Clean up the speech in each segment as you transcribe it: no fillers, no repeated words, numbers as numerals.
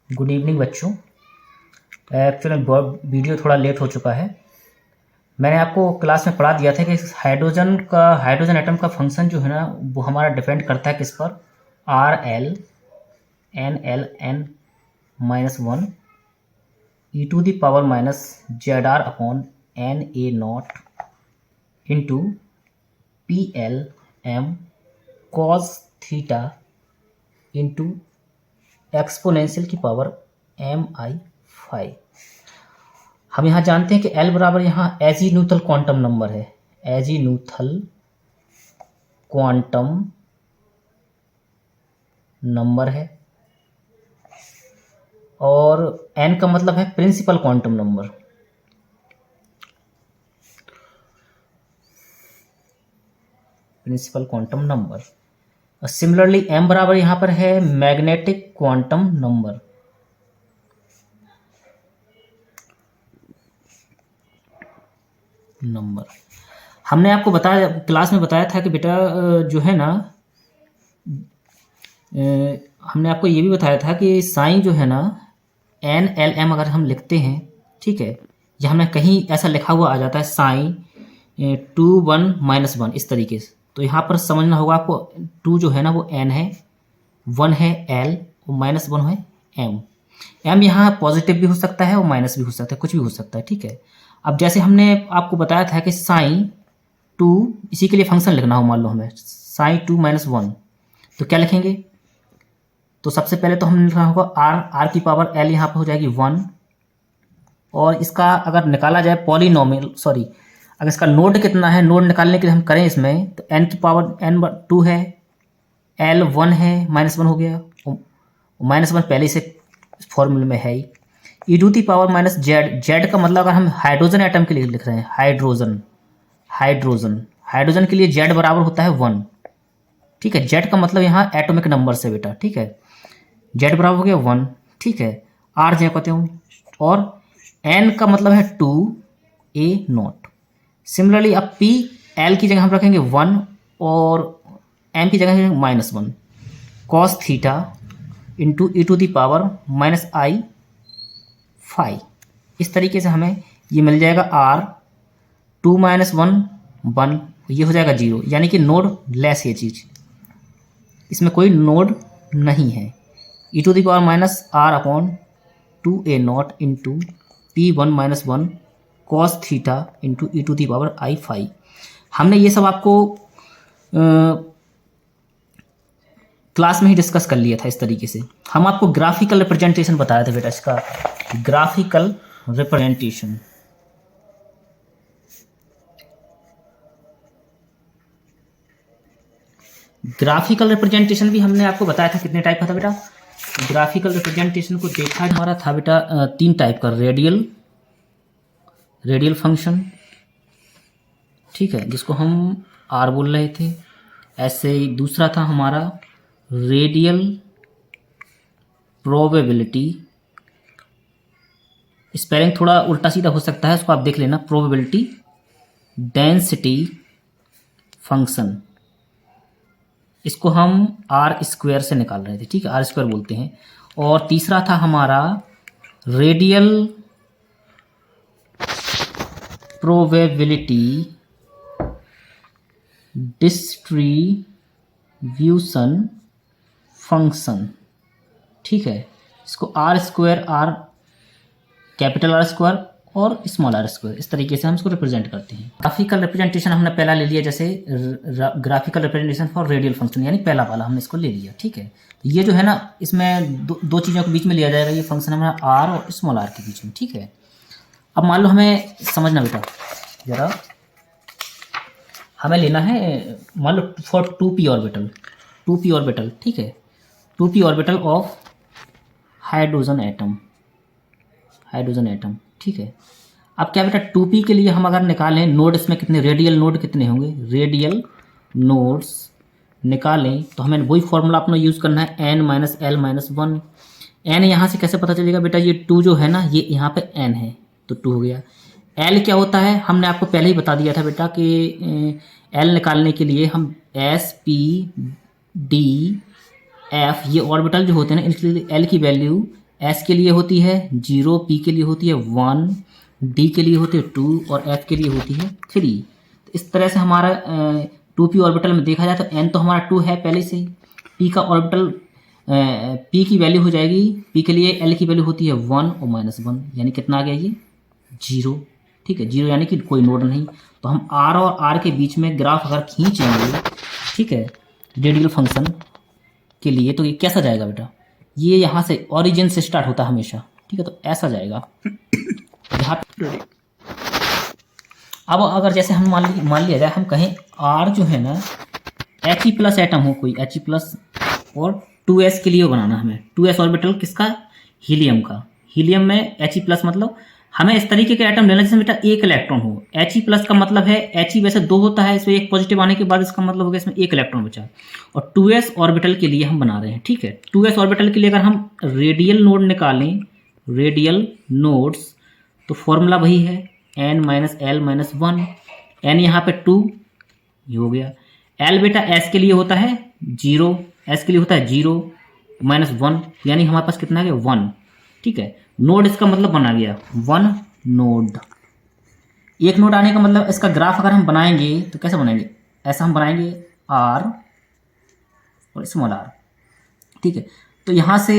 Good evening बच्चों। Actually video थोड़ा late हो चुका है। मैंने आपको क्लास में पढ़ा दिया था कि हाइड्रोजन एटम का फंक्शन जो है ना वो हमारा डिपेंड करता है किस पर, R L N L N -1 E to the power minus Z R upon N A naught into P L M cos theta into exponential की पावर एम आई 5। हम यहाँ जानते हैं कि L बराबर यहाँ एजीन्यूथल क्वांटम नंबर है, एजीन्यूथल क्वांटम नंबर है, और N का मतलब है principal quantum number. Principal quantum number. Similarly M बराबर यहाँ पर है मैग्नेटिक क्वांटम नंबर। हमने आपको बताया, क्लास में बताया था कि बेटा जो है ना हमने आपको ये भी बताया था कि साइन जो है ना एन एल एम अगर हम लिखते हैं, ठीक है, या हमें कहीं ऐसा लिखा हुआ आ जाता है साइन 2 1 -1 इस तरीके से, तो यहाँ पर समझना होगा आपको 2 जो है ना वो एन है, 1 है एल और -1 है एम। एम यहाँ पॉजिटिव भी हो सकता है और माइनस भी हो सकता है, कुछ भी हो सकता है, ठीक है। अब जैसे हमने आपको बताया था कि साइन 2, इसी के लिए फंक्शन लिखना हो, मान लो हमें साइन 2 -1, तो क्या लिखेंगे? तो सबसे पहले तो हमने लिखना होगा आर की पावर एल, यहाँ पर हो जाएगी 1, और इसका अगर निकाला जाए पॉलिनोमियल, सॉरी, अगर इसका नोड कितना है, नोड निकालने के लिए हम करें इसमें, तो एन की पावर एन 2 है, एल 1 है, -1 हो गया, -1 पहले से फॉर्मूले में है ही, e to the power minus z. Z का मतलब अगर हम हाइड्रोजन एटम के लिए लिख रहे हैं, हाइड्रोजन के लिए जेड बराबर होता है 1, ठीक है। जेड का मतलब यहाँ एटॉमिक नंबर से बेटा, ठीक है, जेड बराबर हो गया 1, ठीक है। आर जो कहते हूँ, और एन का मतलब है 2 ए नॉट। सिमिलरली अब पी एल की जगह हम रखेंगे 1 और एम की जगह -1 cos theta into E to the power -i5। इस तरीके से हमें ये मिल जाएगा आर 2 -1 1, ये हो जाएगा 0, यानी कि नोड लेस ये चीज़, इसमें कोई नोड नहीं है। E to the power -r upon 2a0 into p1 -1 cos theta into E to the power i5। हमने ये सब आपको क्लास में ही डिस्कस कर लिया था इस तरीके से। हम आपको ग्राफिकल रिप्रेजेंटेशन बताया था बेटा, इसका ग्राफिकल रिप्रेजेंटेशन। ग्राफिकल रिप्रेजेंटेशन भी हमने आपको बताया था कितने टाइप का था बेटा। ग्राफिकल रिप्रेजेंटेशन को देखा हमारा था बेटा 3 टाइप का, रेडियल फंक्शन, ठीक है, जिसको हम आर बोल रहे थे। ऐसे ही दूसरा था हमारा रेडियल प्रोबेबिलिटी, स्पेलिंग थोड़ा उल्टा सीधा हो सकता है, उसको आप देख लेना, प्रोबेबिलिटी डेंसिटी फंक्शन, इसको हम r² से निकाल रहे थे, ठीक है, r² बोलते हैं। और तीसरा था हमारा रेडियल प्रोबेबिलिटी डिस्ट्रीब्यूशन फंक्शन, ठीक है, इसको r², कैपिटल R² और स्मॉल r², इस तरीके से हम इसको रिप्रेजेंट करते हैं। ग्राफिकल रिप्रेजेंटेशन हमने पहला ले लिया, जैसे graphical representation for radial function, यानी पहला वाला हमने इसको ले लिया, ठीक है। तो ये जो है ना, इसमें दो चीज़ों के बीच में लिया जाएगा, ये फंक्शन हमारा r और स्मॉल r के बीच में, ठीक है। अब मान लो हमें समझना बेटा जरा, हमें लेना है, मान लो फॉर 2p ऑर्बिटल, ठीक है, 2p orbital of hydrogen atom, ठीक है। अब क्या बेटा 2p के लिए हम अगर निकालें नोड, इसमें कितने रेडियल नोड कितने होंगे, रेडियल नोड्स निकालें, तो हमें वही फॉर्मूला अपना यूज़ करना है, n - l - 1। n यहाँ से कैसे पता चलेगा बेटा, ये 2 जो है ना, ये यहाँ पे n है तो 2 हो गया। l क्या होता है, हमने आपको पहले ही बता दिया था बेटा कि l निकालने के लिए हम s p d f ये ऑर्बिटल जो होते हैं ना, इनके लिए l की वैल्यू एस के लिए होती है 0, पी के लिए होती है 1, डी के लिए होती है 2 और एफ के लिए होती है 3। तो इस तरह से हमारा 2p ऑर्बिटल में देखा जाए तो n तो हमारा 2 है पहले से ही। p का ऑर्बिटल p की वैल्यू हो जाएगी, p के लिए l की वैल्यू होती है 1 और -1, यानी कितना आ गया ये 0। ठीक है, 0 यानी कि कोई नोड नहीं। तो हम r और r के बीच में ग्राफ अगर खींचेंगे, ठीक है, रेडियल फंक्शन के लिए, तो ये कैसा जाएगा बेटा, ये यहाँ से ओरिजिन से स्टार्ट होता है हमेशा, ठीक है, तो ऐसा जाएगा। यहाँ अब अगर जैसे हम मान लिया जाए, हम कहें r जो है ना He+ एटम हो, कोई He+ और 2s के लिए बनाना हमें, 2s ऑर्बिटल किसका, हीलियम का। हीलियम में He+ मतलब हमें इस तरीके के एटम लेना जिसमें बेटा एक इलेक्ट्रॉन हो। He+ का मतलब है, He वैसे 2 होता है, इसमें एक पॉजिटिव आने के बाद इसका मतलब हो गया इसमें एक इलेक्ट्रॉन बचा। और 2s ऑर्बिटल के लिए हम बना रहे हैं, ठीक है। 2s ऑर्बिटल के लिए अगर हम रेडियल नोड निकालें, रेडियल नोड्स, तो फॉर्मूला वही है n - l - 1। n यहाँ पे 2, ये हो गया। l बेटा s के लिए होता है 0, s के लिए होता है 0 -1, यानी हमारे पास कितना आ गया 1, ठीक है। नोड इसका मतलब बना गया 1 नोड। एक नोड आने का मतलब इसका ग्राफ अगर हम बनाएंगे तो कैसे बनाएंगे, ऐसा हम बनाएंगे r और स्मॉल r, ठीक है। तो यहाँ से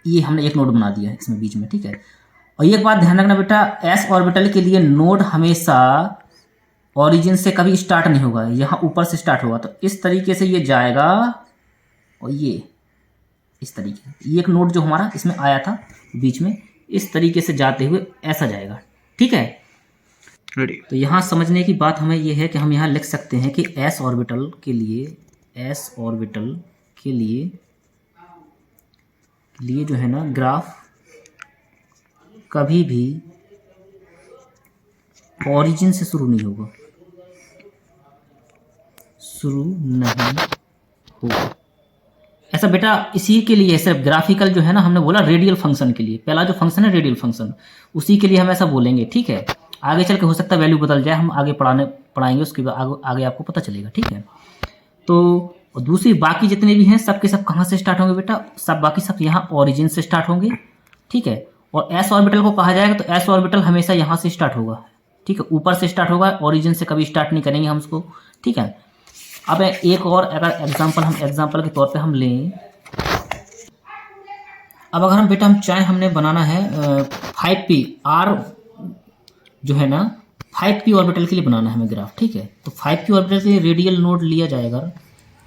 ये हमने एक नोड बना दिया है इसमें बीच में, ठीक है। और एक बात ध्यान रखना बेटा, s ऑर्बिटल के लिए नोड हमेशा ओरिजिन से कभी स्टार्ट नहीं होगा, यहाँ ऊपर से स्टार्ट होगा। तो इस तरीके से ये जाएगा और ये इस तरीके से, ये एक नोड जो हमारा इसमें आया था बीच में, इस तरीके से जाते हुए ऐसा जाएगा, ठीक है। तो यहाँ समझने की बात हमें ये है कि हम यहाँ लिख सकते हैं कि s ऑर्बिटल के लिए जो है ना ग्राफ कभी भी ओरिजिन से शुरू नहीं होगा, ऐसा बेटा। इसी के लिए सिर्फ ग्राफिकल जो है ना, हमने बोला रेडियल फंक्शन के लिए, पहला जो फंक्शन है रेडियल फंक्शन, उसी के लिए हम ऐसा बोलेंगे, ठीक है। आगे चल के हो सकता है वैल्यू बदल जाए, हम आगे पढ़ाएंगे, उसके बाद आगे आपको पता चलेगा, ठीक है। तो दूसरी बाकी जितने भी हैं सब के सब कहाँ से स्टार्ट होंगे बेटा, बाकी सब यहाँ ओरिजिन से स्टार्ट होंगे, ठीक है। और एस ऑर्बिटल को कहा जाएगा तो एस ऑर्बिटल हमेशा यहाँ से स्टार्ट होगा, ठीक है, ऊपर से स्टार्ट होगा, ओरिजिन से कभी स्टार्ट नहीं करेंगे हम उसको, ठीक है। अब एक और अगर एग्जाम्पल के तौर पे हम लें, अब अगर हम बेटा हम चाहें, हमने बनाना है 5p r जो है ना 5p ऑर्बिटल के लिए बनाना है हमें ग्राफ, ठीक है। तो 5p ऑर्बिटल के लिए रेडियल नोड लिया जाएगा,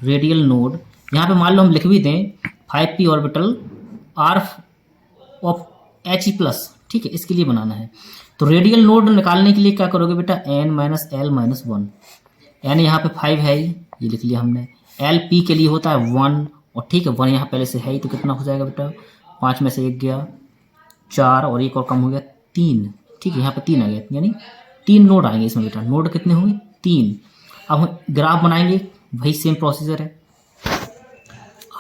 रेडियल नोड यहाँ पे मान लो हम लिख भी दें 5p orbital r of He+, ठीक है, इसके लिए बनाना है। तो रेडियल नोड निकालने के लिए क्या करोगे बेटा, n - l - 1, n यहाँ पे 5 है, ये लिख लिया हमने। l p के लिए होता है 1, और ठीक है 1 यहाँ पहले से है ही, तो कितना हो जाएगा बेटा, 5 में से 1 गया 4 और 1 और कम हो गया 3, ठीक है, यहाँ पे 3 आ गया, यानी 3 नोड आएंगे इसमें बेटा। नोड कितने होंगे 3। अब हम ग्राफ बनाएंगे, वही सेम प्रोसीजर है,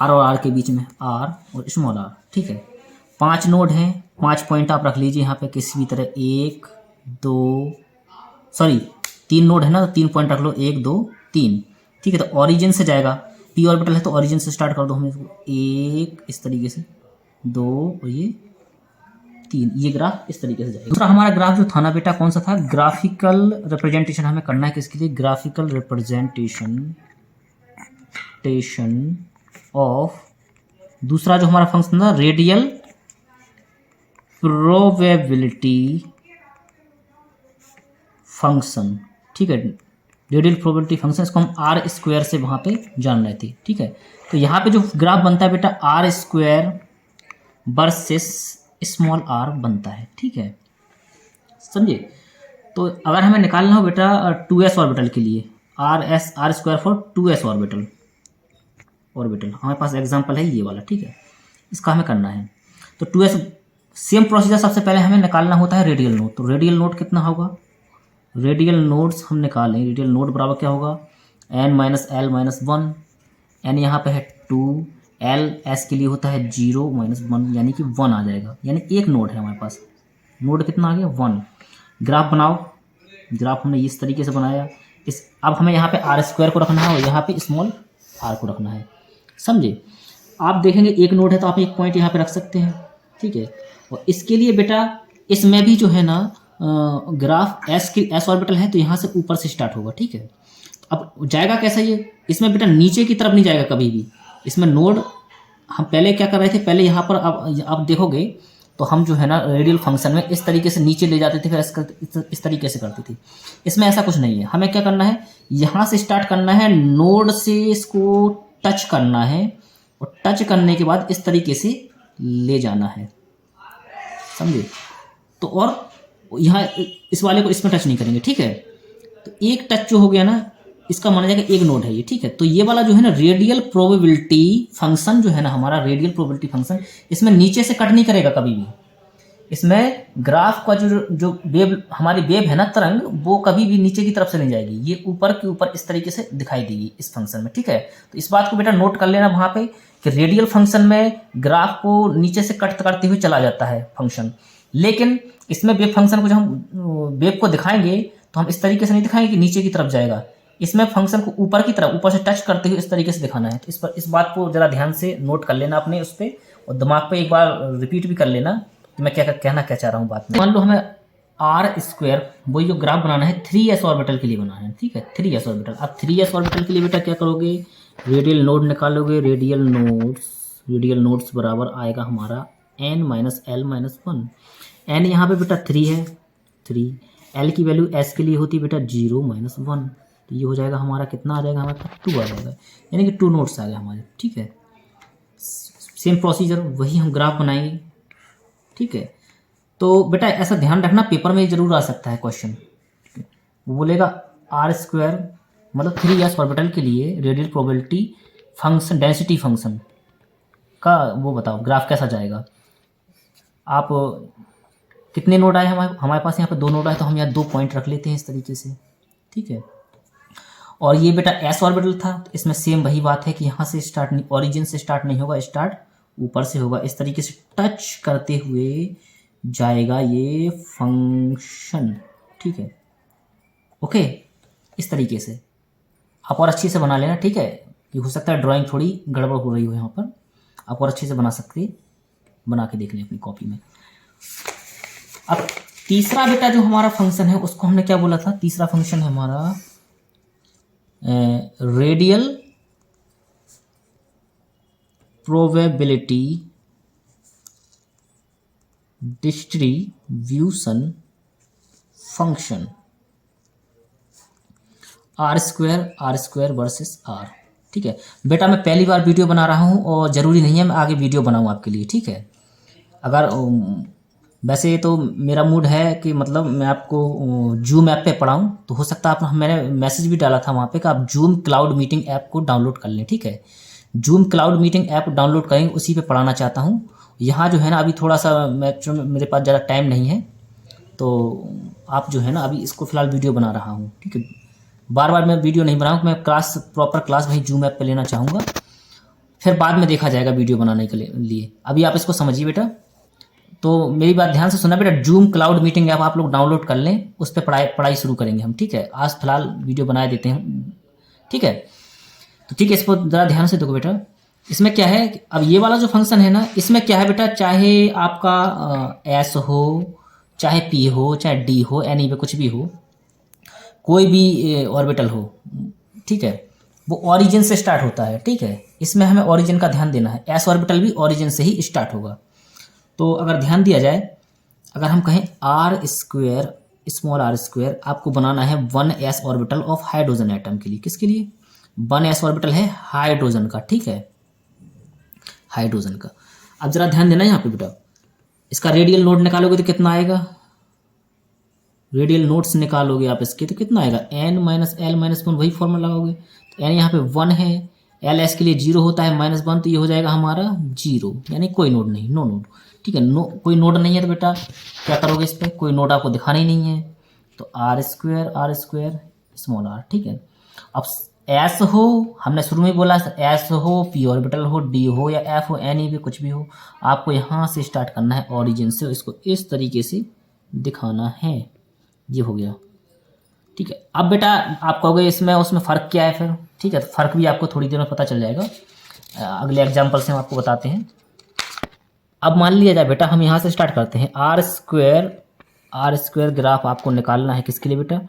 r और r के बीच में r और स्मॉल r, ठीक है। 5 नोड हैं, 5 पॉइंट आप रख लीजिए यहाँ पे किसी भी तरह, 3 नोड है ना, तो 3 पॉइंट रख लो, 1 2 3, ठीक है। तो ओरिजिन से जाएगा, p ऑर्बिटल है तो ओरिजिन से स्टार्ट कर दो हमें इसको, 1 इस तरीके से, 2 और ये 3, ये ग्राफ इस तरीके से जाएगा। दूसरा हमारा ग्राफ जो था ना बेटा, कौन सा था, ग्राफिकल रिप्रेजेंटेशन हमें करना है किसके लिए, ग्राफिकल रिप्रेजेंटेशन ऑफ दूसरा जो हमारा फंक्शन था रेडियल प्रोबेबिलिटी फंक्शन, ठीक है, रेडियल प्रोबेबिलिटी फंक्शन, इसको हम r² से वहाँ पे जान रहे थे, ठीक है। तो यहाँ पे जो ग्राफ बनता है बेटा r² वर्सेस स्मॉल r बनता है, ठीक है, समझे। तो अगर हमें निकालना हो बेटा 2s ऑर्बिटल के लिए, r² फॉर 2s ऑर्बिटल, हमारे पास एग्जांपल है ये वाला, ठीक है, इसका हमें करना है। तो 2s सेम प्रोसीजर, सबसे पहले हमें निकालना होता है रेडियल नोड। तो रेडियल नोड कितना होगा, रेडियल नोड्स हम निकालें, रेडियल नोड बराबर क्या होगा, n - l - 1, n यहाँ पे है 2, l s के लिए होता है 0 - 1, यानी कि 1 आ जाएगा, यानी एक नोड है हमारे पास। नोड कितना आ गया 1। ग्राफ बनाओ, ग्राफ हमने इस तरीके से बनाया, अब हमें यहाँ पे r² को रखना है और यहाँ पे स्मॉल r को रखना है, समझे। आप देखेंगे एक नोड है तो आप एक पॉइंट यहाँ पे रख सकते हैं, ठीक है। और इसके लिए बेटा इसमें भी जो है ना ग्राफ एस ऑर्बिटल है तो यहाँ से ऊपर से स्टार्ट होगा, ठीक है। अब जाएगा कैसा ये, इसमें बेटा नीचे की तरफ नहीं जाएगा कभी भी। इसमें नोड हम पहले क्या कर रहे थे, पहले यहाँ पर अब देखोगे तो हम जो है ना रेडियल फंक्शन में इस तरीके से नीचे ले जाते थे, फिर इस तरीके से करते थे। इसमें ऐसा कुछ नहीं है, हमें क्या करना है, यहाँ से स्टार्ट करना है, नोड से इसको टच करना है और टच करने के बाद इस तरीके से ले जाना है, समझे। तो और यहाँ इस वाले को इसमें टच नहीं करेंगे, ठीक है। तो एक टच जो हो गया ना, इसका माना जाएगा एक नोड है ये, ठीक है। तो ये वाला जो है ना रेडियल प्रोबेबिलिटी फंक्शन जो है ना हमारा रेडियल प्रोबेबिलिटी फंक्शन, इसमें नीचे से कट नहीं करेगा कभी भी। इसमें ग्राफ का जो वेव हमारी वेव है ना तरंग, वो कभी भी नीचे की तरफ से नहीं जाएगी, ये ऊपर के ऊपर इस तरीके से दिखाई देगी इस फंक्शन में, ठीक है। तो इस बात को बेटा नोट कर लेना वहाँ पे कि रेडियल फंक्शन में ग्राफ को नीचे से कट करते हुए चला जाता है फंक्शन, लेकिन इसमें वेव फंक्शन को जब हम वेव को दिखाएंगे तो हम इस तरीके से नहीं दिखाएंगे कि नीचे की तरफ जाएगा। इसमें फंक्शन को ऊपर की तरफ, ऊपर से टच करते हुए इस तरीके से दिखाना है। तो इस बात को जरा ध्यान से नोट कर लेना अपने उस पर, और दिमाग पे एक बार रिपीट भी कर लेना कि मैं क्या कहना क्या चाह रहा हूँ बात में। मान लो हमें आर स्क्वायर वही जो ग्राफ बनाना है 3s ऑर्बिटल के लिए बनाना है, ठीक है। 3s ऑर्बिटल, अब 3s ऑर्बिटल के लिए बेटा क्या करोगे, रेडियल नोड निकालोगे। रेडियल नोड्स बराबर आएगा हमारा n minus L minus 1। N यहाँ पे बेटा 3 है, 3। एल की वैल्यू s के लिए होती है बेटा 0 माइनस 1। तो ये हो जाएगा हमारा कितना आ जाएगा, हमारे पास 2 आ जाएगा, यानी कि 2 नोड्स आ गए हमारे, ठीक है। सेम प्रोसीजर वही हम ग्राफ बनाएंगे, ठीक है। तो बेटा ऐसा ध्यान रखना, पेपर में जरूर आ सकता है क्वेश्चन, वो बोलेगा आर स्क्वायर मतलब 3s ऑर्बिटल के लिए radial probability function density function का वो बताओ ग्राफ कैसा जाएगा। आप कितने नोड आए हमारे पास, यहाँ पे 2 नोड आए, तो हम यहाँ 2 पॉइंट रख लेते हैं इस तरीके से, ठीक है। और ये बेटा एस ऑर्बिटल था, तो इसमें सेम वही बात है कि यहाँ से स्टार्ट नहीं, ओरिजिन से स्टार्ट नहीं होगा, स्टार्ट ऊपर से होगा। इस तरीके से टच करते हुए जाएगा ये फंक्शन, ठीक है। ओके, इस तरीके से आप और अच्छे से बना लेना, ठीक है। ये हो सकता है ड्राइंग थोड़ी गड़बड़ हो रही हो यहाँ पर, आप और अच्छे से बना के देख लें अपनी कॉपी में। अब तीसरा बेटा जो हमारा फंक्शन है उसको हमने क्या बोला था, तीसरा फंक्शन है हमारा radial probability distribution function R square versus R, ठीक है। बेटा मैं पहली बार वीडियो बना रहा हूँ और ज़रूरी नहीं है मैं आगे वीडियो बनाऊँ आपके लिए, ठीक है। अगर वैसे तो मेरा मूड है कि मतलब मैं आपको जूम ऐप पे पढ़ाऊँ, तो हो सकता है मैंने मैसेज भी डाला था वहाँ पे कि आप जूम क्लाउड मीटिंग ऐप को डाउनलोड कर लें, ठीक है। Zoom cloud meeting app download करेंगे, उसी पे पढ़ाना चाहता हूँ। यहाँ जो है ना अभी थोड़ा सा मेरे पास ज़्यादा टाइम नहीं है, तो आप जो है ना अभी इसको फ़िलहाल वीडियो बना रहा हूँ, ठीक है। बार बार मैं वीडियो नहीं बनाऊँ, मैं प्रॉपर क्लास वही जूम ऐप पे लेना चाहूँगा, फिर बाद में देखा जाएगा वीडियो बनाने के लिए। अभी आप इसको समझिए बेटा, तो मेरी बात ध्यान से सुनना बेटा। जूम क्लाउड मीटिंग ऐप आप लोग डाउनलोड कर लें, उस पर पढ़ाई शुरू करेंगे हम, ठीक है। आज फिलहाल वीडियो बना देते हैं, ठीक है। तो ठीक है, इसको ज़रा ध्यान से देखो बेटा। इसमें क्या है, अब ये वाला जो फंक्शन है ना, इसमें क्या है बेटा, चाहे आपका एस हो, चाहे पी हो, चाहे डी हो, एनी पे कुछ भी हो, कोई भी ऑर्बिटल हो, ठीक है, वो ओरिजिन से स्टार्ट होता है, ठीक है। इसमें हमें ओरिजिन का ध्यान देना है, एस ऑर्बिटल भी ओरिजिन से ही स्टार्ट होगा। तो अगर ध्यान दिया जाए, अगर हम कहें R square small R square आपको बनाना है 1s orbital of hydrogen atom के लिए, किसके लिए, 1s ऑर्बिटल है हाइड्रोजन का, ठीक है, हाइड्रोजन का। अब जरा ध्यान देना यहाँ पे बेटा, इसका रेडियल नोड निकालोगे तो कितना आएगा, रेडियल नोड्स निकालोगे आप इसके तो कितना आएगा, n माइनस एल माइनस 1, वही फॉर्मूला लगाओगे। तो n यहाँ पे 1 है, एल एस के लिए 0 होता है -1, तो ये हो जाएगा हमारा 0, यानी कोई नोड नहीं, नो नोड, ठीक है। कोई नोड नहीं है तो बेटा क्या करोगे, इस पर कोई नोड आपको दिखाना ही नहीं है, तो आर स्क्वायर स्मॉल आर, ठीक है। अब एस हो, हमने शुरू में बोला एस हो, पी ऑर्बिटल हो, डी हो या एफ हो, एन ई भी कुछ भी हो, आपको यहाँ से स्टार्ट करना है ओरिजिन से, इसको इस तरीके से दिखाना है। ये हो गया, ठीक है। अब बेटा आप कहोगे इसमें उसमें फ़र्क क्या है फिर, ठीक है, तो फ़र्क भी आपको थोड़ी देर में पता चल जाएगा। अगले एग्जाम्पल से हम आपको बताते हैं। अब मान लिया जाए बेटा, हम यहाँ से स्टार्ट करते हैं। आर स्क्वायर ग्राफ आपको निकालना है किसके लिए बेटा,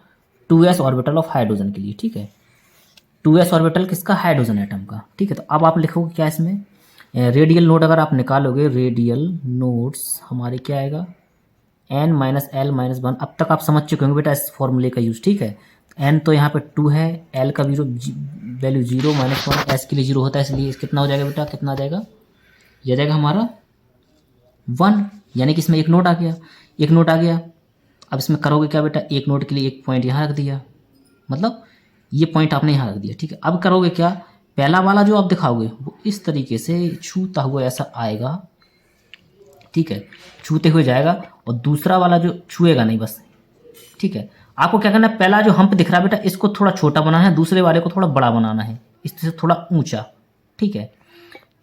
2s ऑर्बिटल ऑफ हाइड्रोजन के लिए, ठीक है। 2s ऑर्बिटल किसका, हाइड्रोजन एटम का, ठीक है। तो अब आप लिखोगे क्या इसमें, रेडियल नोड अगर आप निकालोगे, रेडियल नोड्स हमारे क्या आएगा, n-l-1। अब तक आप समझ चुके होंगे बेटा इस फॉर्मूले का यूज, ठीक है। n तो यहाँ पे 2 है, l का वैल्यू 0 -1, s के लिए 0 होता है, इसलिए कितना हो जाएगा बेटा, कितना आ जाएगा, यह जाएगा हमारा 1, यानी कि इसमें एक नोट आ गया, एक नोट आ गया। अब इसमें करोगे क्या बेटा, एक नोट के लिए एक पॉइंट यहाँ रख दिया, मतलब ये पॉइंट आपने यहाँ रख दिया, ठीक है। अब करोगे क्या, पहला वाला जो आप दिखाओगे वो इस तरीके से छूता हुआ ऐसा आएगा, ठीक है, छूते हुए जाएगा, और दूसरा वाला जो छुएगा नहीं बस, ठीक है। आपको क्या करना है, पहला जो हम्प दिख रहा है बेटा इसको थोड़ा छोटा बनाना है, दूसरे वाले को थोड़ा बड़ा बनाना है, इससे थोड़ा ऊंचा, ठीक है।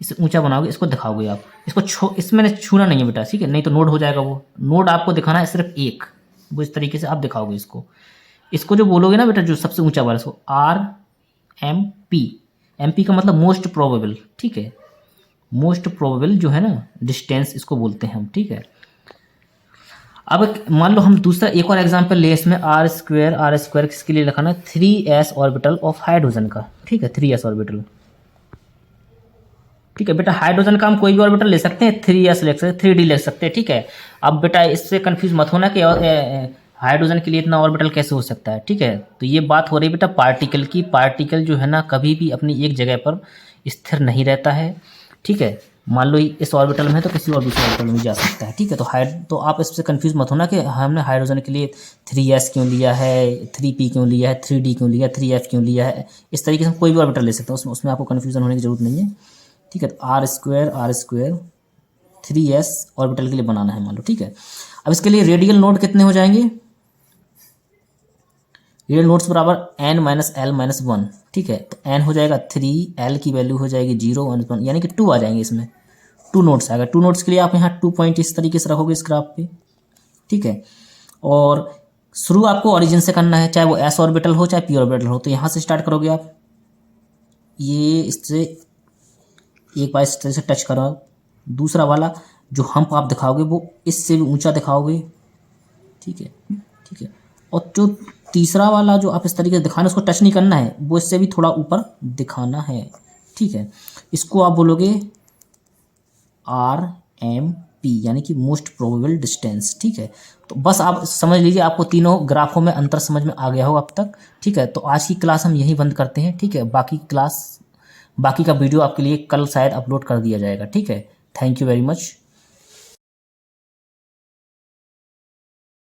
इसे ऊंचा बनाओगे, इसको दिखाओगे आप, इसको इसमें छूना नहीं है बेटा, ठीक है, नहीं तो नोड हो जाएगा। वो नोड आपको दिखाना है सिर्फ एक, वो इस तरीके से आप दिखाओगे इसको जो बोलोगे ना बेटा, जो सबसे ऊंचा वाला, इसको RMP, MP का मतलब मोस्ट प्रोबेबल, ठीक है, मोस्ट प्रोबेबल जो है ना डिस्टेंस, इसको बोलते हैं हम, ठीक है। अब मान लो हम दूसरा एक और एग्जांपल ले इसमें, आर स्क्वायर किसके लिए लिखाना है, 3s ऑर्बिटल ऑफ हाइड्रोजन का, ठीक है, 3s ऑर्बिटल, ठीक है बेटा। हाइड्रोजन का हम कोई भी ऑर्बिटल ले सकते हैं, 3s ले सकते हैं, 3d ले सकते हैं, ठीक है। अब बेटा इससे कंफ्यूज मत होना कि हाइड्रोजन के लिए इतना ऑर्बिटल कैसे हो सकता है, ठीक है। तो ये बात हो रही है बेटा पार्टिकल की, पार्टिकल जो है ना कभी भी अपनी एक जगह पर स्थिर नहीं रहता है, ठीक है। मान लो इस ऑर्बिटल में है तो किसी और दूसरे ऑर्बिटल में जा सकता है, ठीक है। तो आप इससे कंफ्यूज मत होना कि हमने हाइड्रोजन के लिए 3s क्यों लिया है, 3p क्यों लिया है, 3d क्यों लिया है, 3f क्यों लिया है। इस तरीके से हम कोई भी ऑर्बिटल ले सकते हैं, उसमें आपको कन्फ्यूजन होने की जरूरत नहीं है, ठीक है। तो आर स्क्वायर 3s ऑर्बिटल के लिए बनाना है मान लो, ठीक है। अब इसके लिए रेडियल नोड कितने हो जाएंगे, रेडियल नोड्स बराबर n-l-1, ठीक है। तो n हो जाएगा 3, l की वैल्यू हो जाएगी 0 1, यानी कि 2 आ जाएंगे इसमें, 2 नोड्स आएगा। 2 नोड्स के लिए आप यहाँ 2 पॉइंट इस तरीके से रखोगे इस ग्राफ पे, ठीक है। और शुरू आपको ओरिजिन से करना है, चाहे वो s ऑर्बिटल हो चाहे p ऑर्बिटल हो। तो यहाँ से स्टार्ट करोगे आप, ये इससे एक बार इस तरह से टच करो, दूसरा वाला जो हम्प आप दिखाओगे वो इससे भी ऊंचा दिखाओगे, ठीक है, ठीक है। और जो तीसरा वाला जो आप इस तरीके से दिखाना, उसको टच नहीं करना है, वो इससे भी थोड़ा ऊपर दिखाना है, ठीक है। इसको आप बोलोगे RMP, यानी कि मोस्ट प्रोबेबल डिस्टेंस, ठीक है। तो बस आप समझ लीजिए, आपको तीनों ग्राफों में अंतर समझ में आ गया होगा अब तक, ठीक है। तो आज की क्लास हम यहीं बंद करते हैं, ठीक है। बाकी का वीडियो आपके लिए कल शायद अपलोड कर दिया जाएगा, ठीक है। Thank you very much.